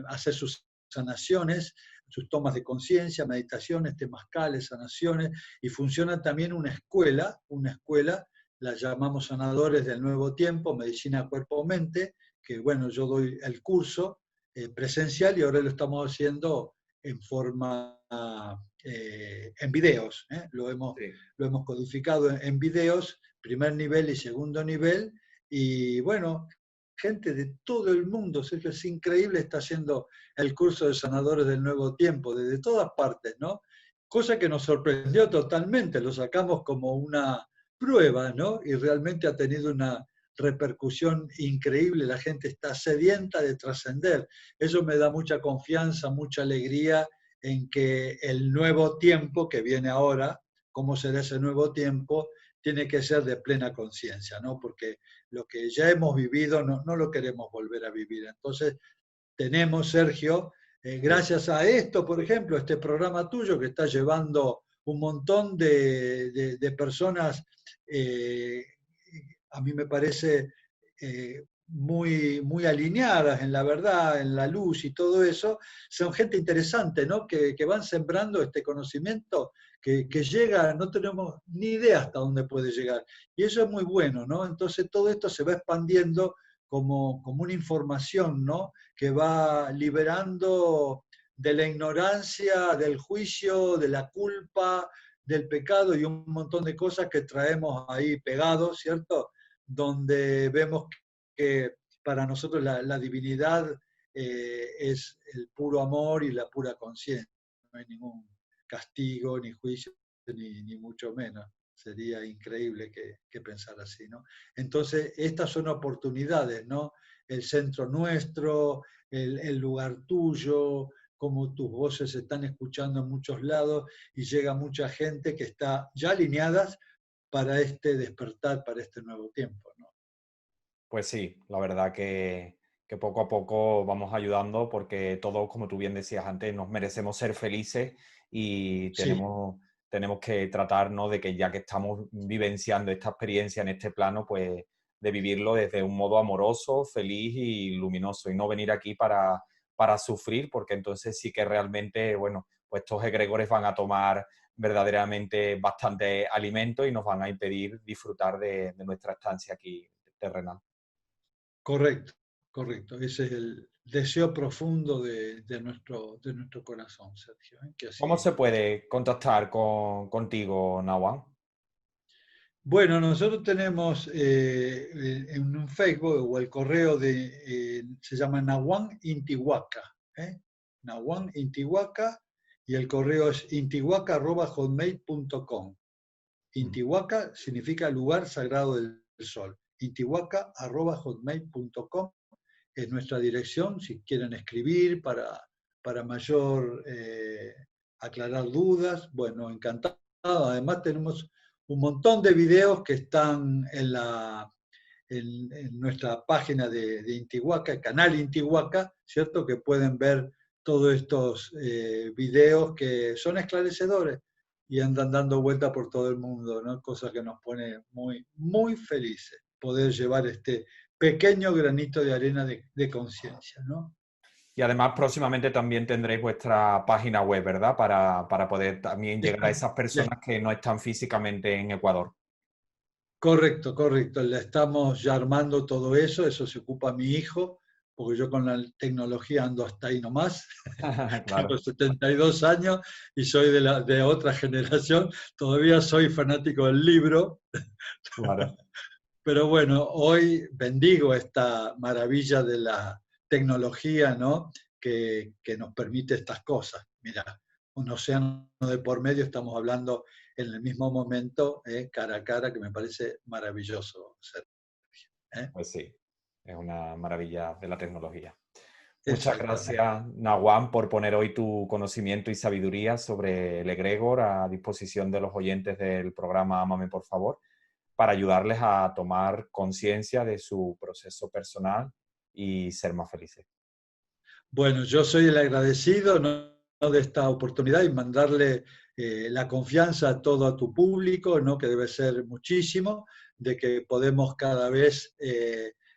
Speaker 2: Hacer sus sanaciones, sus tomas de conciencia, meditaciones, temazcales, sanaciones, y funciona también una escuela, la llamamos Sanadores del Nuevo Tiempo, Medicina Cuerpo-Mente, que bueno, yo doy el curso presencial y ahora lo estamos haciendo en forma, en videos,
Speaker 1: Sí.
Speaker 2: lo hemos codificado en videos, primer nivel y segundo nivel, y bueno, gente de todo el mundo, Sergio, es increíble, está haciendo el curso de Sanadores del Nuevo Tiempo, desde todas partes, ¿no? Cosa que nos sorprendió totalmente, lo sacamos como una prueba, ¿no? Y realmente ha tenido una repercusión increíble, la gente está sedienta de trascender. Eso me da mucha confianza, mucha alegría en que el nuevo tiempo que viene ahora, cómo será ese nuevo tiempo, tiene que ser de plena conciencia, ¿no? Porque lo que ya hemos vivido no lo queremos volver a vivir. Entonces, tenemos, Sergio,
Speaker 1: Sí.
Speaker 2: gracias a esto, por ejemplo, este programa tuyo que está llevando un montón de personas, a mí me parece muy alineadas en la verdad, en la luz y todo eso, son gente interesante, ¿no? Que van sembrando este conocimiento que llega, no tenemos ni idea hasta dónde puede llegar. Y eso es muy bueno, ¿no? Entonces todo esto se va expandiendo como una información, ¿no? Que va liberando de la ignorancia, del juicio, de la culpa, del pecado y un montón de cosas que traemos ahí pegados, ¿cierto? Donde vemos que para nosotros la divinidad es el puro amor y la pura conciencia. No hay ningún castigo, ni juicio, ni mucho menos. Sería increíble que pensar así, ¿no? Entonces, estas son oportunidades, ¿no? El centro nuestro, el lugar tuyo, como tus voces se están escuchando en muchos lados y llega mucha gente que está ya alineadas para este despertar, para este nuevo tiempo, ¿no?
Speaker 1: Pues sí, la verdad que poco a poco vamos ayudando porque todos, como tú bien decías antes, nos merecemos ser felices y
Speaker 2: Sí,
Speaker 1: tenemos que tratar, ¿no? De que ya que estamos vivenciando esta experiencia en este plano, pues de vivirlo desde un modo amoroso, feliz y luminoso y no venir aquí para sufrir, porque entonces sí que realmente, bueno, pues estos egregores van a tomar verdaderamente bastante alimento y nos van a impedir disfrutar de nuestra estancia aquí terrenal.
Speaker 2: correcto, correcto. Ese es el deseo profundo de nuestro corazón, Sergio, ¿eh? Que
Speaker 1: ¿Cómo se
Speaker 2: así sea.
Speaker 1: puede contactar contigo, Nahuan?
Speaker 2: Bueno, nosotros tenemos en un Facebook o el correo se llama Nahuan Intihuaca, ¿eh? Nahuan Intihuaca, y el correo es intihuaca@hotmail.com.
Speaker 1: Mm.
Speaker 2: Intihuaca significa lugar sagrado del sol. Intihuaca@hotmail.com es nuestra dirección, si quieren escribir para mayor aclarar dudas. Bueno, encantado. Además tenemos un montón de videos que están en nuestra página de Intihuaca, el canal Intihuaca, ¿cierto? Que pueden ver todos estos videos que son esclarecedores y andan dando vuelta por todo el mundo, ¿no? Cosa que nos pone muy felices poder llevar este pequeño granito de arena de conciencia, ¿no?
Speaker 1: Y además próximamente también tendréis vuestra página web, ¿verdad? Para poder también llegar a
Speaker 2: Está-
Speaker 1: esas personas que no están físicamente en Ecuador.
Speaker 2: Correcto, correcto. Le estamos ya armando todo eso, eso se ocupa mi hijo, porque yo con la tecnología ando hasta ahí nomás. Tengo
Speaker 1: Claro,
Speaker 2: 72 años y soy de otra generación. Todavía soy fanático del libro,
Speaker 1: claro.
Speaker 2: pero bueno, hoy bendigo esta maravilla de la tecnología, ¿no? Que nos permite estas cosas. Mira, un océano de por medio, estamos hablando en el mismo momento, cara a cara, que me parece maravilloso, Sergio, ¿eh?
Speaker 1: Pues sí, es una maravilla de la tecnología. Muchas
Speaker 2: Exactamente.
Speaker 1: gracias, Nahuan, por poner hoy tu conocimiento y sabiduría sobre el egregor a disposición de los oyentes del programa Ámame, por favor, para ayudarles a tomar conciencia de su proceso personal y ser más felices.
Speaker 2: Bueno, yo soy el agradecido, ¿no? De esta oportunidad y mandarle la confianza a todo a tu público, ¿no? Que debe ser muchísimo, de que podemos cada vez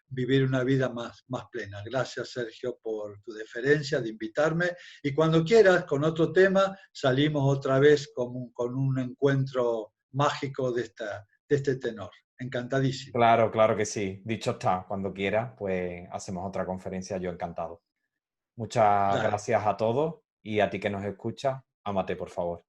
Speaker 2: vivir una vida más plena. Gracias, Sergio, por tu deferencia de invitarme. Y cuando quieras, con otro tema, salimos otra vez con un encuentro mágico de este tenor. Encantadísimo.
Speaker 1: Claro, claro que sí. Dicho está, cuando quiera, pues hacemos otra conferencia, yo encantado. Muchas
Speaker 2: Dale.
Speaker 1: gracias a todos y a ti que nos escuchas, ámate, por favor.